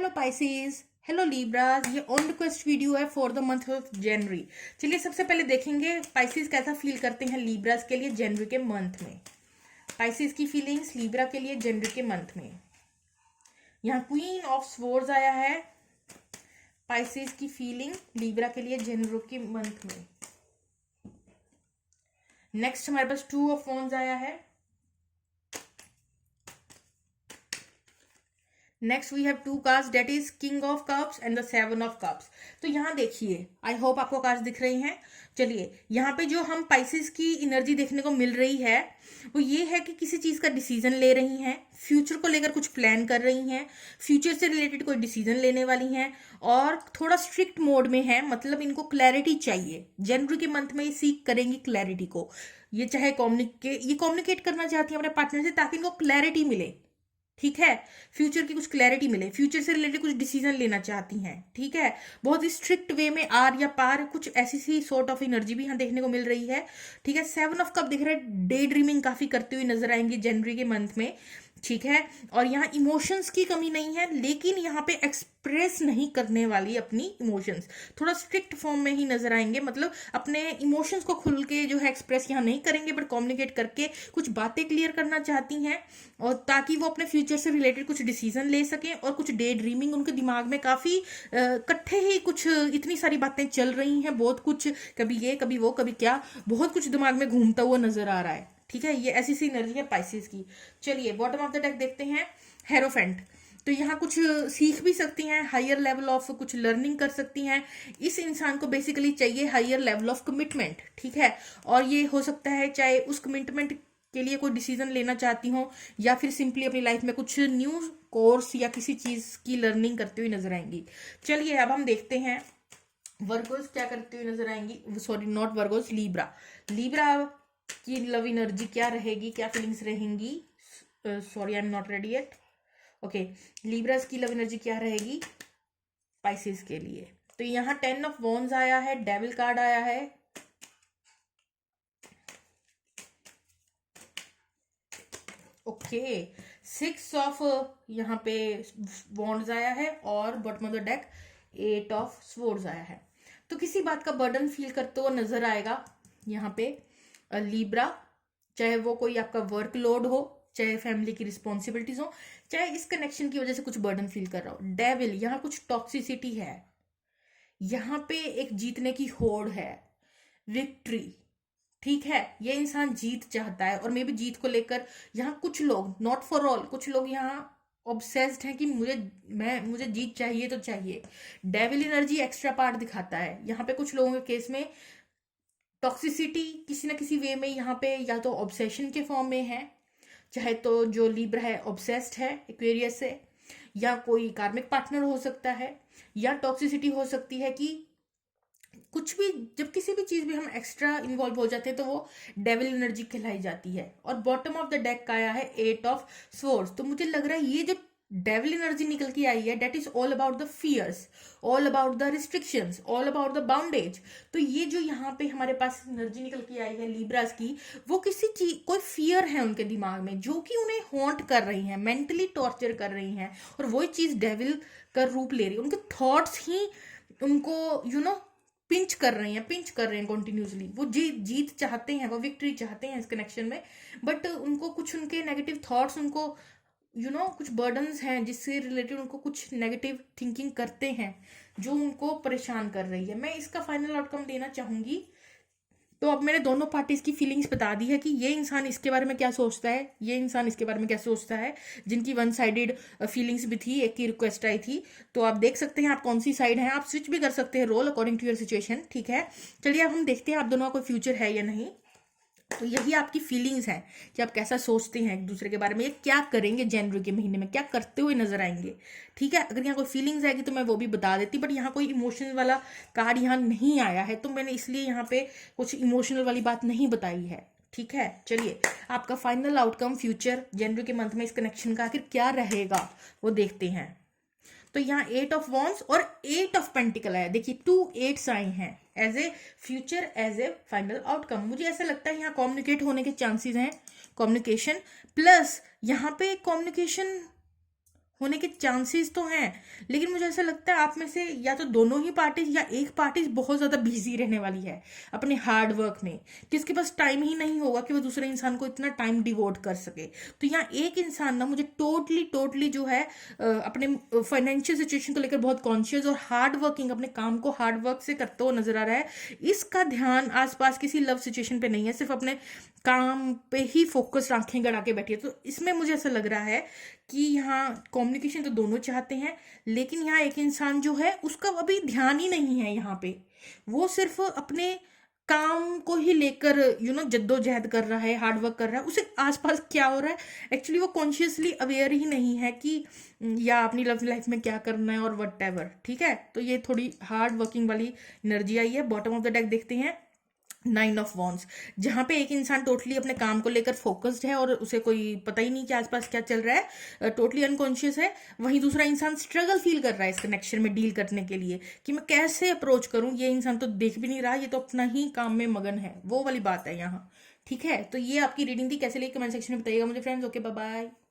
Hello Pisces, hello Libras. ये on request video है for the month of जनवरी। चलिए सबसे पहले देखेंगे पाइसेस कैसा फील करते हैं लीब्रास के लिए जनवरी के मंथ में। पाइसेस की फीलिंग्स लीब्रा के लिए जनवरी के मंथ में। यहाँ क्वीन ऑफ स्वॉर्ड्स आया है। पाइसेस की फीलिंग लीब्रा के लिए जनवरी के मंथ में। नेक्स्ट हमारे पास टू ऑफ वॉन्ड्स आया है। Next we have two cards, that is king of cups and the seven of cups. तो यहाँ देखिए, आई होप आपको कार्ड्स दिख रही हैं। चलिए यहाँ पे जो हम पाइसेस की एनर्जी देखने को मिल रही है वो ये है कि किसी चीज का डिसीजन ले रही हैं, फ्यूचर को लेकर कुछ प्लान कर रही हैं, फ्यूचर से रिलेटेड कोई डिसीजन लेने वाली हैं और थोड़ा स्ट्रिक्ट मोड में है। मतलब इनको क्लैरिटी चाहिए। जनवरी के मंथ में ये सीख करेंगी क्लैरिटी को। ये चाहे कम्युनिकेट करना चाहती हैं अपने पार्टनर से ताकि इनको क्लैरिटी मिले। ठीक है, फ्यूचर की कुछ क्लैरिटी मिले, फ्यूचर से रिलेटेड कुछ डिसीजन लेना चाहती हैं। ठीक है, बहुत ही स्ट्रिक्ट वे में आर या पार कुछ ऐसी सी सॉर्ट ऑफ एनर्जी भी यहाँ देखने को मिल रही है। ठीक है, सेवन ऑफ कप दिख रहा है। डे ड्रीमिंग काफी करते हुए नजर आएंगी जनवरी के मंथ में। ठीक है, और यहाँ इमोशंस की कमी नहीं है, लेकिन यहाँ पे एक्सप्रेस नहीं करने वाली अपनी इमोशंस, थोड़ा स्ट्रिक्ट फॉर्म में ही नजर आएंगे। मतलब अपने इमोशंस को खुल के जो है एक्सप्रेस यहाँ नहीं करेंगे, बट कम्युनिकेट करके कुछ बातें क्लियर करना चाहती हैं और ताकि वो अपने फ्यूचर से रिलेटेड कुछ डिसीजन ले सकें। और कुछ डे ड्रीमिंग उनके दिमाग में काफी इकट्ठे ही कुछ इतनी सारी बातें चल रही हैं, बहुत कुछ, कभी ये कभी वो कभी क्या, बहुत कुछ दिमाग में घूमता हुआ नजर आ रहा है। ठीक है, ये ऐसी सी एनर्जी है पाइसेस की। चलिए बॉटम ऑफ द डेक देखते हैं, हेरोफेंट। तो यहाँ कुछ सीख भी सकती हैं, हायर लेवल ऑफ कुछ लर्निंग कर सकती हैं। इस इंसान को बेसिकली चाहिए हायर लेवल ऑफ कमिटमेंट। ठीक है, और ये हो सकता है चाहे उस कमिटमेंट के लिए कोई डिसीजन लेना चाहती हो या फिर सिंपली अपनी लाइफ में कुछ न्यू कोर्स या किसी चीज की लर्निंग करते हुए नजर आएंगी। चलिए अब हम देखते हैं वर्गोस क्या करते हुए नजर आएंगी। Sorry, not Virgos, Libra. Libra की लव एनर्जी क्या रहेगी, क्या फीलिंग्स रहेंगी। Sorry, I am not ready yet. Okay, Libras की लव एनर्जी क्या रहेगी पाइसेस के लिए। तो यहाँ 10 ऑफ वॉन्ड्स आया है, डेविल कार्ड आया है, ओके, 6 ऑफ यहाँ पे वॉन्ड्स आया है और bottom of the deck 8 of swords आया है। तो किसी बात का बर्डन फील करते हुए नजर आएगा यहाँ पे लीब्रा, चाहे वो कोई आपका वर्कलोड हो, चाहे फैमिली की रिस्पॉन्सिबिलिटीज हो, चाहे इस कनेक्शन की वजह से कुछ बर्डन फील कर रहा हो। डेविल, यहाँ कुछ टॉक्सिसिटी है, यहाँ पे एक जीतने की होड़ है, विक्ट्री। ठीक है, ये इंसान जीत चाहता है और मे भी जीत को लेकर यहाँ कुछ लोग, नॉट फॉर ऑल, कुछ लोग यहाँ ऑब्सेस्ड हैं कि मुझे जीत चाहिए तो चाहिए। डेविल एनर्जी एक्स्ट्रा पार्ट दिखाता है यहाँ पे। कुछ लोगों के केस में टॉक्सिसिटी किसी ना किसी वे में यहाँ पे या तो ऑब्सेशन के फॉर्म में है, चाहे तो जो लिब्रा है ऑब्सेस्ड है एक्वेरियस से, या कोई कार्मिक पार्टनर हो सकता है, या टॉक्सिसिटी हो सकती है कि कुछ भी, जब किसी भी चीज में हम एक्स्ट्रा इन्वॉल्व हो जाते हैं तो वो डेविल एनर्जी कहलाई जाती है। और बॉटम ऑफ द डेक का आया है 8 ऑफ स्वॉर्ड्स। तो मुझे लग रहा है ये जो डेविल एनर्जी निकल के आई है, that is all about the fears, all about the restrictions, all about the bondage. तो ये जो यहाँ पे हमारे पास एनर्जी निकल के आई है लीब्रास की, वो किसी चीज, कोई फियर है उनके दिमाग में जो कि उन्हें हॉन्ट कर रही है, मेंटली टॉर्चर कर रही हैं, और वही चीज डेविल का रूप ले रही है। उनके थॉट्स ही उनको पिंच कर रहे हैं कॉन्टिन्यूसली। वो जीत चाहते हैं, वो विक्ट्री चाहते हैं इस कनेक्शन में, बट उनको कुछ उनके नेगेटिव थॉट्स, उनको कुछ बर्डन्स हैं जिससे रिलेटेड उनको कुछ नेगेटिव थिंकिंग करते हैं जो उनको परेशान कर रही है। मैं इसका फाइनल आउटकम देना चाहूंगी। तो अब मैंने दोनों पार्टीज की फीलिंग्स बता दी है कि ये इंसान इसके बारे में क्या सोचता है, ये इंसान इसके बारे में क्या सोचता है। जिनकी वन साइडेड फीलिंग्स भी थी, एक की रिक्वेस्ट आई थी, तो आप देख सकते हैं आप कौन सी साइड हैं। आप स्विच भी कर सकते हैं role according to your situation. ठीक है, चलिए अब हम देखते हैं आप दोनों का कोई फ्यूचर है या नहीं। तो यही आपकी फीलिंग्स हैं कि आप कैसा सोचते हैं एक दूसरे के बारे में, ये क्या करेंगे जनवरी के महीने में, क्या करते हुए नजर आएंगे। ठीक है, अगर यहाँ कोई फीलिंग्स आएगी तो मैं वो भी बता देती, बट यहाँ कोई इमोशनल वाला कार्ड यहाँ नहीं आया है, तो मैंने इसलिए यहाँ पे कुछ इमोशनल वाली बात नहीं बताई है। ठीक है, चलिए आपका फाइनल आउटकम फ्यूचर जनवरी के मंथ में इस कनेक्शन का आखिर क्या रहेगा वो देखते हैं। तो यहाँ 8 ऑफ वॉन्ड्स और 8 ऑफ पेंटिकल आया। देखिए 2 8s आए हैं as a future, as a final outcome. मुझे ऐसा लगता है यहाँ कम्युनिकेट होने के चांसेस हैं, कम्युनिकेशन प्लस यहाँ पे कम्युनिकेशन होने के चांसेस तो हैं, लेकिन मुझे ऐसा लगता है आप में से या तो दोनों ही पार्टीज या एक पार्टीज बहुत ज़्यादा बिजी रहने वाली है अपने हार्ड वर्क में, कि उसके पास टाइम ही नहीं होगा कि वो दूसरे इंसान को इतना टाइम डिवोट कर सके। तो यहाँ एक इंसान ना मुझे टोटली टोटली जो है अपने फाइनेंशियल सिचुएशन को लेकर बहुत कॉन्शियस और हार्ड वर्किंग, अपने काम को हार्ड वर्क से करते हुए नजर आ रहा है। इसका ध्यान आसपास किसी लव सिचुएशन पे नहीं है, सिर्फ अपने काम पे ही फोकस आंखें गड़ा के बैठी है। तो इसमें मुझे ऐसा लग रहा है कि यहाँ कम्युनिकेशन तो दोनों चाहते हैं, लेकिन यहाँ एक इंसान जो है उसका अभी ध्यान ही नहीं है यहाँ पे, वो सिर्फ अपने काम को ही लेकर जद्दोजहद कर रहा है, हार्ड वर्क कर रहा है। उसे आसपास क्या हो रहा है एक्चुअली वो कॉन्शियसली अवेयर ही नहीं है कि या अपनी लव लाइफ में क्या करना है और वट एवर। ठीक है, तो ये थोड़ी हार्ड वर्किंग वाली एनर्जी आई है। बॉटम ऑफ द डेक देखते हैं 9 ऑफ वॉन्ड्स, जहाँ पे एक इंसान टोटली अपने काम को लेकर फोकस्ड है और उसे कोई पता ही नहीं कि आसपास क्या चल रहा है, टोटली अनकॉन्शियस है। वहीं दूसरा इंसान स्ट्रगल फील कर रहा है इस कनेक्शन में डील करने के लिए कि मैं कैसे अप्रोच करूं, ये इंसान तो देख भी नहीं रहा, ये तो अपना ही काम में मगन है, वो वाली बात है यहाँ। ठीक है, तो ये आपकी रीडिंग थी, कैसे लगी कमेंट सेक्शन में बताइएगा मुझे फ्रेंड्स। Okay, bye bye.